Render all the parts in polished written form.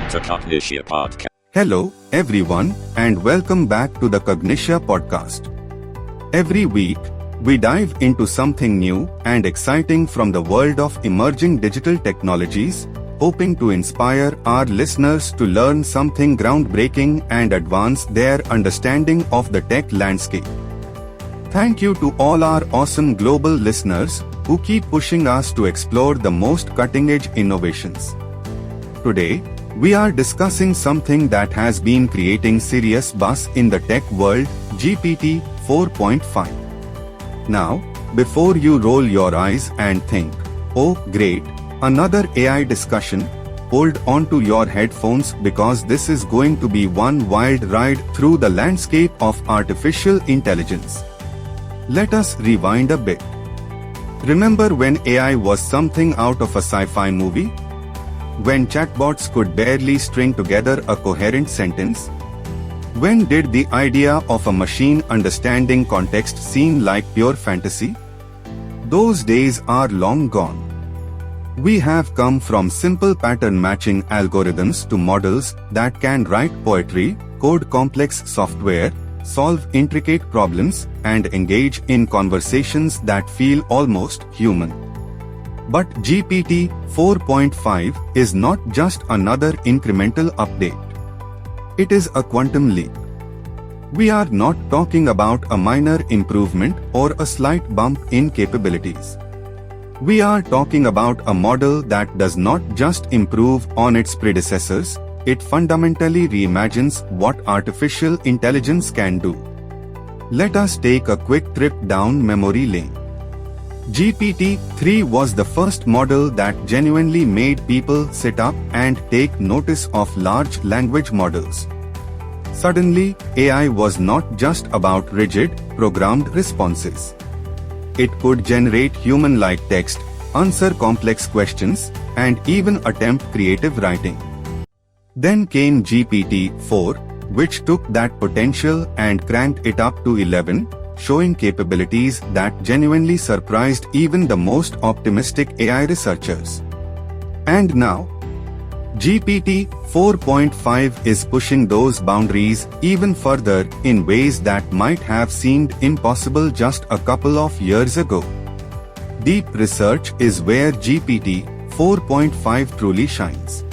to Cognitia Podcast. Hello, everyone, and welcome back to the Cognitia Podcast. Every week, we dive into something new and exciting from the world of emerging digital technologies, hoping to inspire our listeners to learn something groundbreaking and advance their understanding of the tech landscape. Thank you to all our awesome global listeners who keep pushing us to explore the most cutting-edge innovations. Today, we are discussing something that has been creating serious buzz in the tech world, GPT-4.5. Now, before you roll your eyes and think, "Oh great, another AI discussion," hold on to your headphones because this is going to be one wild ride through the landscape of artificial intelligence. Let us rewind a bit. Remember when AI was something out of a sci-fi movie? When chatbots could barely string together a coherent sentence? When did the idea of a machine understanding context seem like pure fantasy? Those days are long gone. We have come from simple pattern matching algorithms to models that can write poetry, code complex software, solve intricate problems, and engage in conversations that feel almost human. But GPT-4.5 is not just another incremental update. It is a quantum leap. We are not talking about a minor improvement or a slight bump in capabilities. We are talking about a model that does not just improve on its predecessors, it fundamentally reimagines what artificial intelligence can do. Let us take a quick trip down memory lane. GPT-3 was the first model that genuinely made people sit up and take notice of large language models. Suddenly, AI was not just about rigid, programmed responses. It could generate human-like text, answer complex questions, and even attempt creative writing. Then came GPT-4, which took that potential and cranked it up to 11, showing capabilities that genuinely surprised even the most optimistic AI researchers. And now, GPT-4.5 is pushing those boundaries even further in ways that might have seemed impossible just a couple of years ago. Deep research is where GPT-4.5 truly shines.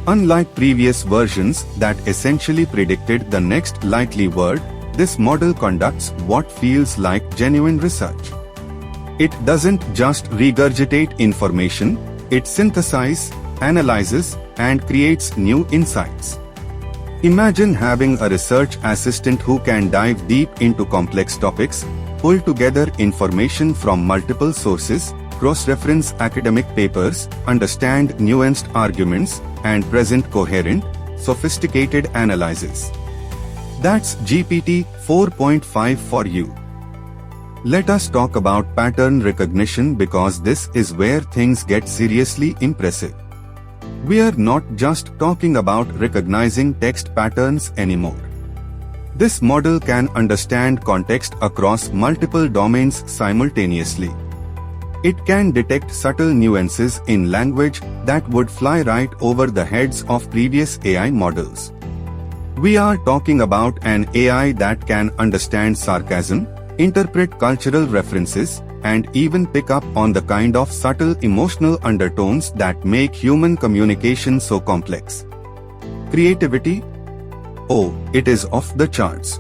Unlike previous versions that essentially predicted the next likely word, this model conducts what feels like genuine research. It doesn't just regurgitate information, it synthesizes, analyzes, and creates new insights. Imagine having a research assistant who can dive deep into complex topics, pull together information from multiple sources, cross-reference academic papers, understand nuanced arguments, and present coherent, sophisticated analysis. That's GPT-4.5 for you. Let us talk about pattern recognition because this is where things get seriously impressive. We are not just talking about recognizing text patterns anymore. This model can understand context across multiple domains simultaneously. It can detect subtle nuances in language that would fly right over the heads of previous AI models. We are talking about an AI that can understand sarcasm, interpret cultural references, and even pick up on the kind of subtle emotional undertones that make human communication so complex. Creativity? Oh, it is off the charts.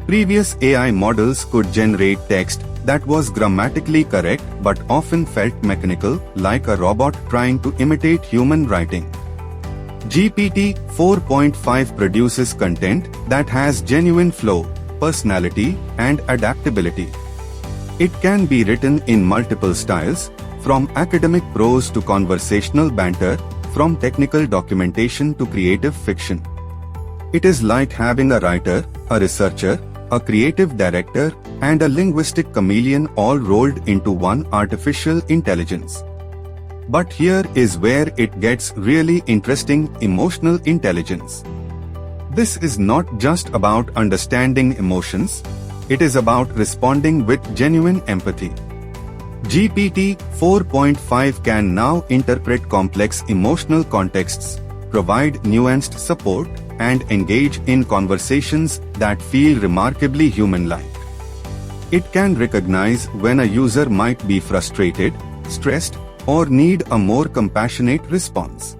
Previous AI models could generate text that was grammatically correct but often felt mechanical, like a robot trying to imitate human writing. GPT-4.5 produces content that has genuine flow, personality, and adaptability. It can be written in multiple styles, from academic prose to conversational banter, from technical documentation to creative fiction. It is like having a writer, a researcher, a creative director, and a linguistic chameleon all rolled into one artificial intelligence. But here is where it gets really interesting: emotional intelligence. This is not just about understanding emotions, it is about responding with genuine empathy. GPT-4.5 can now interpret complex emotional contexts, provide nuanced support, and engage in conversations that feel remarkably human-like. It can recognize when a user might be frustrated, stressed, or need a more compassionate response.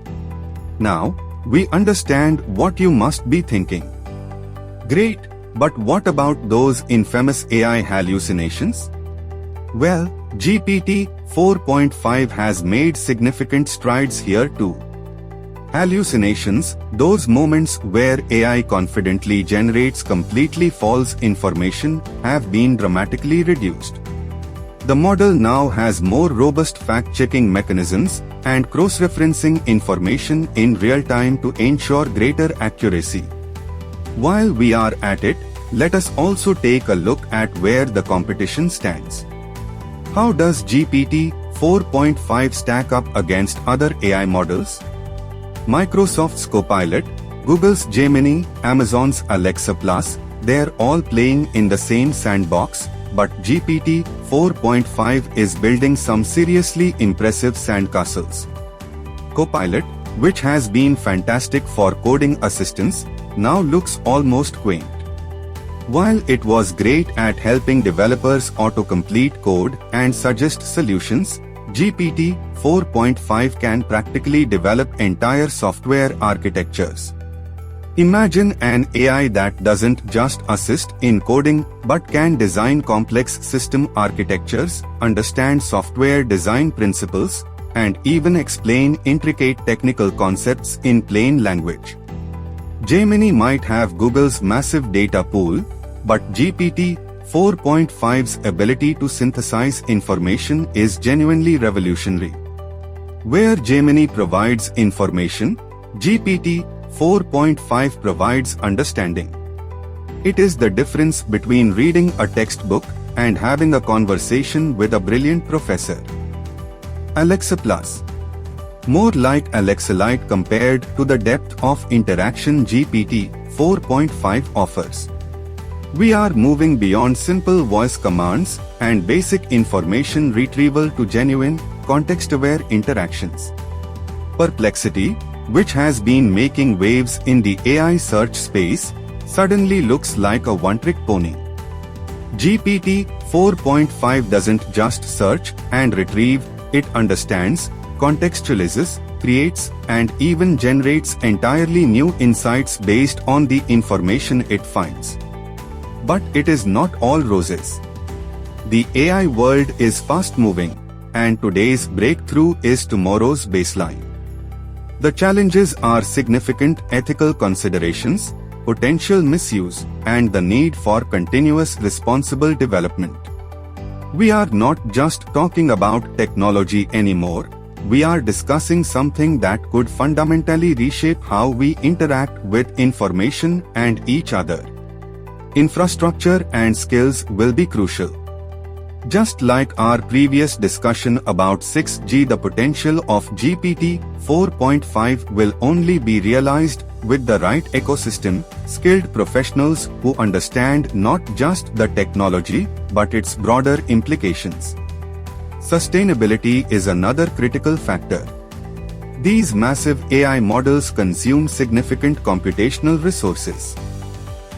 Now, we understand what you must be thinking. Great, but what about those infamous AI hallucinations? Well, GPT-4.5 has made significant strides here too. Hallucinations, those moments where AI confidently generates completely false information, have been dramatically reduced. The model now has more robust fact-checking mechanisms and cross-referencing information in real time to ensure greater accuracy. While we are at it, let us also take a look at where the competition stands. How does GPT-4.5 stack up against other AI models? Microsoft's Copilot, Google's Gemini, Amazon's Alexa Plus, they're all playing in the same sandbox, but GPT-4.5 is building some seriously impressive sandcastles. Copilot, which has been fantastic for coding assistance, now looks almost quaint. While it was great at helping developers autocomplete code and suggest solutions, GPT-4.5 can practically develop entire software architectures. Imagine an AI that doesn't just assist in coding but can design complex system architectures, understand software design principles, and even explain intricate technical concepts in plain language. Gemini might have Google's massive data pool, but GPT-4.5's ability to synthesize information is genuinely revolutionary. Where Gemini provides information, GPT-4.5 provides understanding. It is the difference between reading a textbook and having a conversation with a brilliant professor. Alexa Plus. More like Alexa Lite compared to the depth of interaction GPT-4.5 offers. We are moving beyond simple voice commands and basic information retrieval to genuine, context-aware interactions. Perplexity, which has been making waves in the AI search space, suddenly looks like a one-trick pony. GPT-4.5 doesn't just search and retrieve, it understands, contextualizes, creates, and even generates entirely new insights based on the information it finds. But it is not all roses. The AI world is fast-moving, and today's breakthrough is tomorrow's baseline. The challenges are significant ethical considerations, potential misuse, and the need for continuous responsible development. We are not just talking about technology anymore, we are discussing something that could fundamentally reshape how we interact with information and each other. Infrastructure and skills will be crucial. Just like our previous discussion about 6G, the potential of GPT-4.5 will only be realized with the right ecosystem, skilled professionals who understand not just the technology, but its broader implications. Sustainability is another critical factor. These massive AI models consume significant computational resources.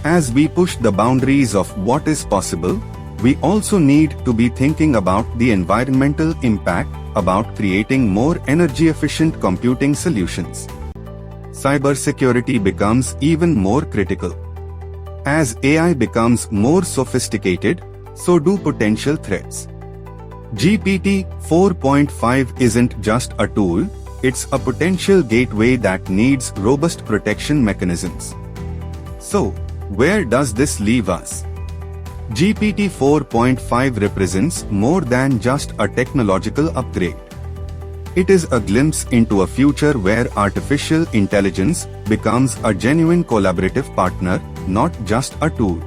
As we push the boundaries of what is possible, we also need to be thinking about the environmental impact, about creating more energy-efficient computing solutions. Cybersecurity becomes even more critical. As AI becomes more sophisticated, so do potential threats. GPT-4.5 isn't just a tool, it's a potential gateway that needs robust protection mechanisms. So, where does this leave us? GPT-4.5 represents more than just a technological upgrade. It is a glimpse into a future where artificial intelligence becomes a genuine collaborative partner, not just a tool.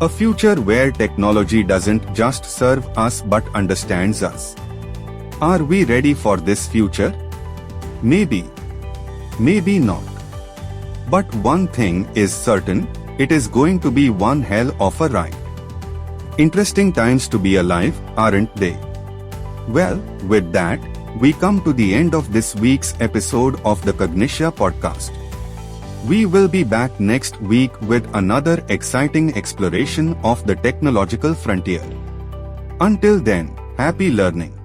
A future where technology doesn't just serve us but understands us. Are we ready for this future? Maybe. Maybe not. But one thing is certain, it is going to be one hell of a ride. Interesting times to be alive, aren't they? Well, with that, we come to the end of this week's episode of the Cognitia podcast. We will be back next week with another exciting exploration of the technological frontier. Until then, happy learning.